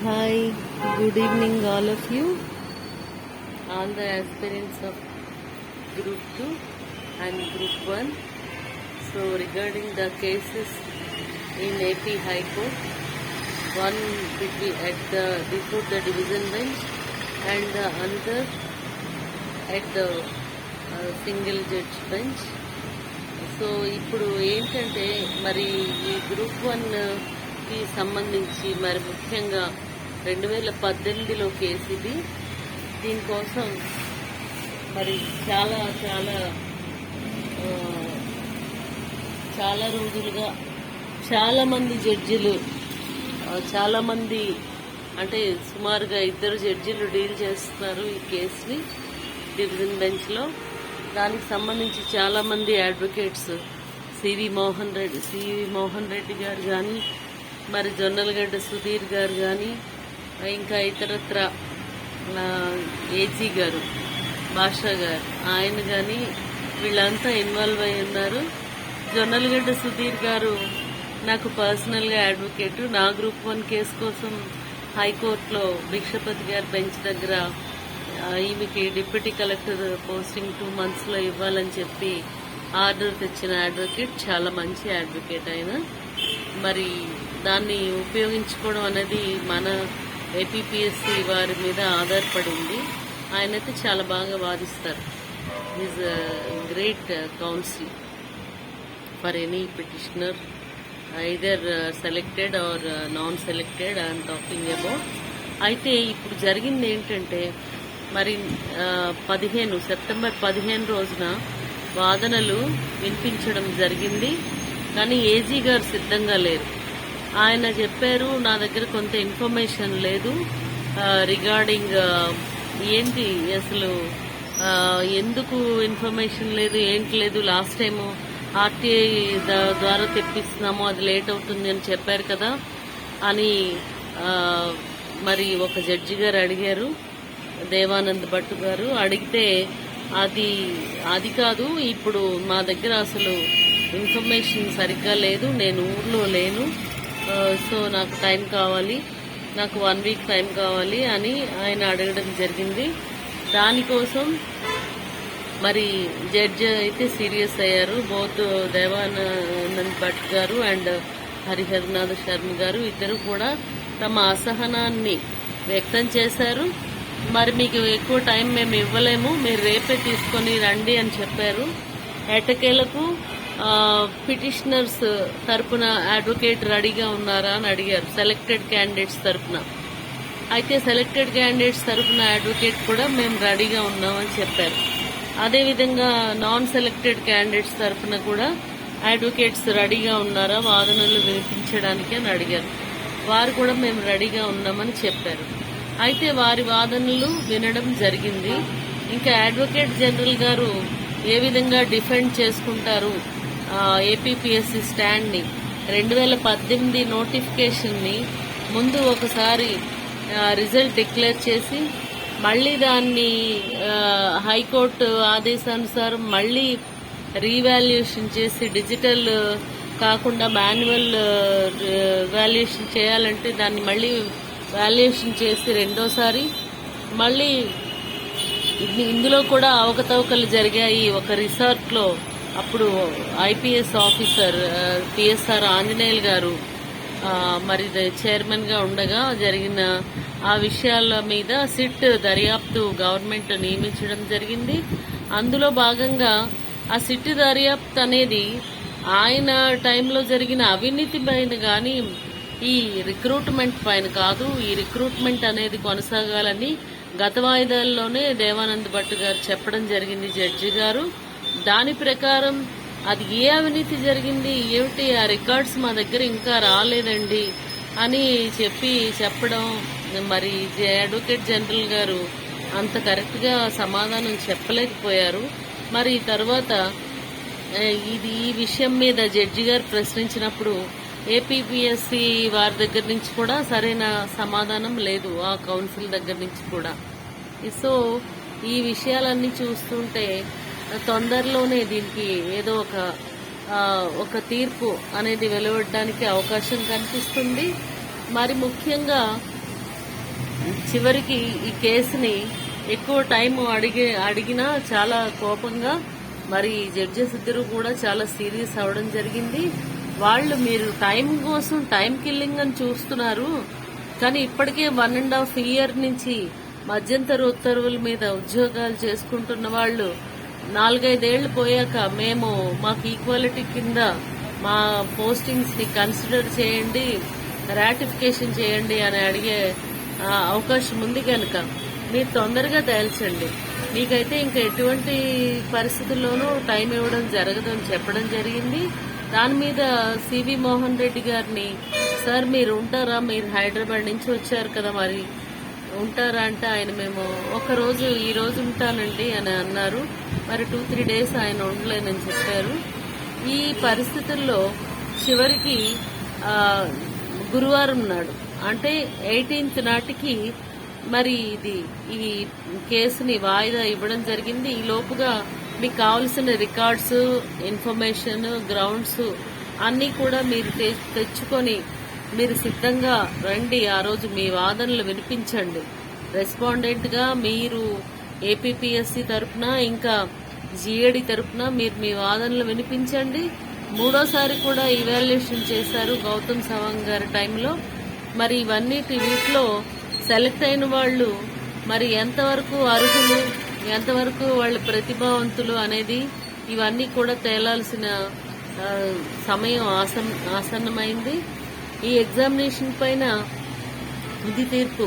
Hi, good evening, all of you, all the aspirants of Group 2 and Group 1. So, regarding the cases in AP High Court, one before the division bench and the another at the single judge bench. So ఇప్పుడు ఏంటంటే మరి ఈ group 1కి సంబంధించి మరి ముఖ్యంగా 2018లో case ఇది. దీనికోసం మరి చాలా చాలా చాలా రోజులుగా చాలామంది జడ్జిలు చాలామంది అంటే సుమారుగా 2 జడ్జిలు డీల్ చేస్తున్నారు ఈ కేసుని డివిజన్ బెంచ్లో. దానికి సంబంధించి చాలామంది అడ్వకేట్స్ సివి మోహన్ రెడ్డి గారు కానీ మరి జొన్నలగడ్డ సుధీర్ గారు కానీ ఇంకా ఇతరత్ర ఏజీ గారు బాషా గారు ఆయన కానీ వీళ్ళంతా ఇన్వాల్వ్ అయి ఉన్నారు. జొన్నలగడ్డ సుధీర్ గారు నాకు పర్సనల్గా అడ్వకేటు. నా గ్రూప్ 1 కేసు కోసం హైకోర్టులో భిక్షపతి గారి బెంచ్ దగ్గర ఈమెకి డిప్యూటీ కలెక్టర్ పోస్టింగ్ 2 monthsలో ఇవ్వాలని చెప్పి ఆర్డర్ తెచ్చిన అడ్వకేట్, చాలా మంచి అడ్వకేట్ ఆయన. మరి దాన్ని ఉపయోగించుకోవడం అనేది మన ఏపీపీఎస్సీ వారి మీద ఆధారపడింది. ఆయనైతే చాలా బాగా వాదిస్తారు. Is great counsel for any petitioner, either selected or non selected I'm talking about. అయితే ఇప్పుడు జరిగింది ఏంటంటే మరి సెప్టెంబర్ 15 రోజున వాదనలు వినిపించడం జరిగింది. కానీ ఏజీ గారు సిద్ధంగా లేరు. ఆయన చెప్పారు, నా దగ్గర కొంత ఇన్ఫర్మేషన్ లేదు రిగార్డింగ్ ఏంటి అసలు ఎందుకు ఇన్ఫర్మేషన్ లేదు ఏంటి లేదు, లాస్ట్ టైము ఆర్టీఐ ద్వారా తెప్పిస్తున్నాము అది లేట్ అవుతుంది అని చెప్పారు కదా అని మరి ఒక జడ్జి గారు అడిగారు, దేవానంద్ భట్ గారు. అడిగితే అది కాదు, ఇప్పుడు మా దగ్గర అసలు ఇన్ఫర్మేషన్ సరిగ్గా లేదు, నేను ఊర్లో లేను, సో నాకు టైం కావాలి, నాకు 1 week టైం కావాలి అని ఆయన అడగడం జరిగింది. దానికోసం మరి జడ్జి అయితే సీరియస్ అయ్యారు. బోత్ దేవానంద్ భట్ గారు అండ్ హరిహరనాథ్ శర్మ గారు ఇద్దరు కూడా తమ అసహనాన్ని వ్యక్తం చేశారు. మరి మీకు ఎక్కువ టైం మేము ఇవ్వలేము, మీరు రేపే తీసుకొని రండి అని చెప్పారు. ఎట్టకేలకు పిటిషనర్స్ తరపున అడ్వకేట్ రెడీగా ఉన్నారా అని అడిగారు, సెలెక్టెడ్ క్యాండిడేట్స్ తరపున. అయితే సెలెక్టెడ్ క్యాండిడేట్స్ తరపున అడ్వకేట్ కూడా మేము రెడీగా ఉన్నామని చెప్పారు. అదేవిధంగా నాన్ సెలెక్టెడ్ క్యాండిడేట్స్ తరపున కూడా అడ్వకేట్స్ రెడీగా ఉన్నారా వాదనలు వినిపించడానికి అని అడిగారు. వారు కూడా మేము రెడీగా ఉన్నామని చెప్పారు. అయితే వారి వాదనలు వినడం జరిగింది. ఇంకా అడ్వకేట్ జనరల్ గారు ఏ విధంగా డిఫెండ్ చేసుకుంటారు ఏపీపీఎస్సీ స్టాండ్ని, 2018 నోటిఫికేషన్ని ముందు ఒకసారి రిజల్ట్ డిక్లేర్ చేసి మళ్ళీ దాన్ని హైకోర్టు ఆదేశానుసారం మళ్ళీ రీవాల్యుయేషన్ చేసి డిజిటల్ కాకుండా మాన్యువల్ వాల్యుయేషన్ చేయాలంటే దాన్ని మళ్ళీ వాల్యుయేషన్ చేసి రెండోసారి మళ్ళీ ఇందులో కూడా అవకతవకలు జరిగాయి. ఒక రిసార్ట్లో అప్పుడు ఐపీఎస్ ఆఫీసర్ పిఎస్ఆర్ ఆంజనేయులు గారు మరి చైర్మన్గా ఉండగా జరిగిన ఆ విషయాల మీద సిట్ దర్యాప్తు గవర్నమెంట్ నియమించడం జరిగింది. అందులో భాగంగా ఆ సిట్ దర్యాప్తు అనేది ఆయన టైంలో జరిగిన అవినీతి పైన కానీ ఈ రిక్రూట్మెంట్ పైన కాదు. ఈ రిక్రూట్మెంట్ అనేది కొనసాగాలని గత వాయిదాల్లోనే దేవానంద్ భట్ గారు చెప్పడం జరిగింది జడ్జి గారు. దాని ప్రకారం అది ఏ అవినీతి జరిగింది ఏమిటి ఆ రికార్డ్స్ మా దగ్గర ఇంకా రాలేదండి అని చెప్పడం మరి అడ్వకేట్ జనరల్ గారు అంత కరెక్ట్గా సమాధానం చెప్పలేకపోయారు. మరి తర్వాత ఈ విషయం మీద జడ్జి గారు ప్రశ్నించినప్పుడు ఏపీపీఎస్సీ వారి దగ్గర నుంచి కూడా సరైన సమాధానం లేదు, ఆ కౌన్సిల్ దగ్గర నుంచి కూడా. సో ఈ విషయాలన్నీ చూస్తుంటే తొందరలోనే దీనికి ఏదో ఒక తీర్పు అనేది వెలువడడానికి అవకాశం కనిపిస్తుంది. మరి ముఖ్యంగా చివరికి ఈ కేసుని ఎక్కువ టైం అడిగినా చాలా కోపంగా మరి జడ్జెస్ ఇద్దరు కూడా చాలా సీరియస్ అవడం జరిగింది. వాళ్ళు మీరు టైం కోసం టైం కిల్లింగ్ అని చూస్తున్నారు, కానీ ఇప్పటికే 1.5 year నుంచి మధ్యంతర ఉత్తర్వుల మీద ఉద్యోగాలు చేసుకుంటున్న వాళ్ళు 4-5 ఏళ్లు పోయాక మాకు ఈక్వాలిటీ కింద మా పోస్టింగ్స్ ని కన్సిడర్ చేయండి, రాటిఫికేషన్ చేయండి అని అడిగే అవకాశం ఉంది కనుక మీరు తొందరగా తేల్చండి. మీకైతే ఇంకా ఎటువంటి పరిస్థితుల్లోనూ టైం ఇవ్వడం జరగదు అని చెప్పడం జరిగింది. దాని మీద సివి మోహన్ రెడ్డి గారిని, సార్ మీరు ఉంటారా, మీరు హైదరాబాద్ నుంచి వచ్చారు కదా, మరి ఉంటారా అంటే ఆయన మేము ఈ రోజు ఉంటానండి అని అన్నారు. మరి 2-3 days ఆయన ఉండలేనని చెప్పారు. ఈ పరిస్థితుల్లో చివరికి గురువారం నాడు అంటే 18th నాటికి మరి ఈ కేసుని వాయిదా ఇవ్వడం జరిగింది. ఈ లోపుగా మీకు కావాల్సిన రికార్డ్స్, ఇన్ఫర్మేషన్, గ్రౌండ్స్ అన్నీ కూడా మీరు తెచ్చుకొని మీరు సిద్ధంగా రండి. ఆ రోజు మీ వాదనలు వినిపించండి. రెస్పాండెంట్ గా మీరు ఏపీపీఎస్సీ తరఫున ఇంకా జీఏడీ తరఫున మీరు మీ వాదనలు వినిపించండి. 3వ సారి కూడా ఇవాల్యుయేషన్ చేశారు గౌతమ్ సవాంగ్ గారి టైంలో. మరి వీటిలో సెలెక్ట్ అయిన వాళ్ళు మరి ఎంతవరకు అర్హులు, ఎంతవరకు వాళ్ళు ప్రతిభావంతులు అనేది ఇవన్నీ కూడా తేలాల్సిన సమయం ఆసన్నమైంది. ఈ ఎగ్జామినేషన్ పైన తుది తీర్పు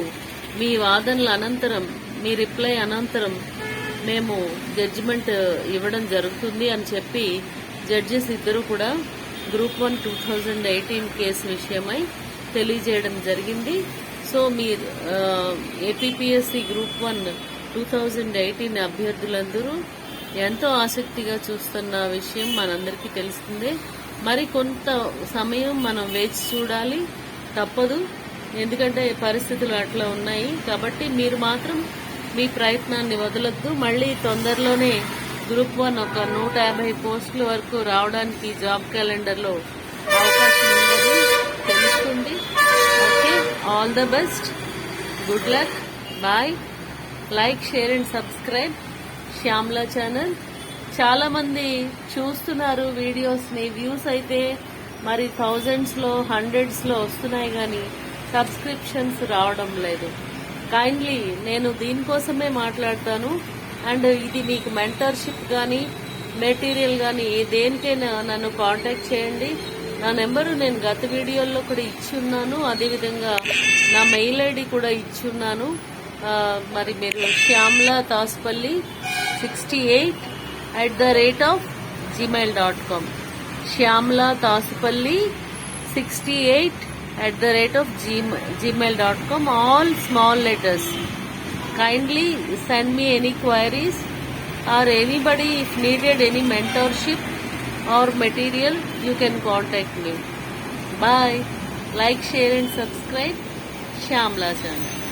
మీ వాదనల అనంతరం, మీ రిప్లై అనంతరం మేము జడ్జిమెంట్ ఇవ్వడం జరుగుతుంది అని చెప్పి జడ్జెస్ ఇద్దరు కూడా Group 1 2018 కేసు విషయమై తెలియజేయడం జరిగింది. సో మీరు ఏపీపీఎస్సీ Group 1 2018 అభ్యర్థులందరూ ఎంతో ఆసక్తిగా చూస్తున్న విషయం మనందరికీ తెలిసిందే. మరి కొంత సమయం మనం వేచి చూడాలి, తప్పదు. ఎందుకంటే పరిస్థితులు అట్లా ఉన్నాయి. కాబట్టి మీరు మాత్రం మీ ప్రయత్నాన్ని వదలొద్దు. మళ్ళీ తొందరలోనే Group 1 ఒక 150 పోస్టుల వరకు రావడానికి జాబ్ క్యాలెండర్లో అవకాశం ఉందని తెలుస్తుంది. Okay, all the best, good luck, bye. Like, share and subscribe Shyamla channel. చాలా మంది చూస్తున్నారు వీడియోస్ ని, వ్యూస్ అయితే మరి thousands లో 100s లో వస్తున్నాయి, కానీ సబ్స్క్రిప్షన్స్ రావడం లేదు. కైండ్లీ నేను దీనికోసమే మాట్లాడతాను. అండ్ ఇది మీకు మెంటర్షిప్ కానీ మెటీరియల్ కానీ దేనికైనా నన్ను కాంటాక్ట్ చేయండి. నా నెంబరు నేను గత వీడియోల్లో కూడా ఇచ్చున్నాను, అదేవిధంగా నా మెయిల్ ఐడి కూడా ఇచ్చున్నాను. మరి మీరు Shyamla తాసుపల్లి 68@gmail.com, Shyamla తాసుపల్లి 68@gmail.com, all small letters. Kindly send me any queries or anybody if needed any mentorship or material, you can contact me. Bye. Like, share and subscribe Shyamla channel.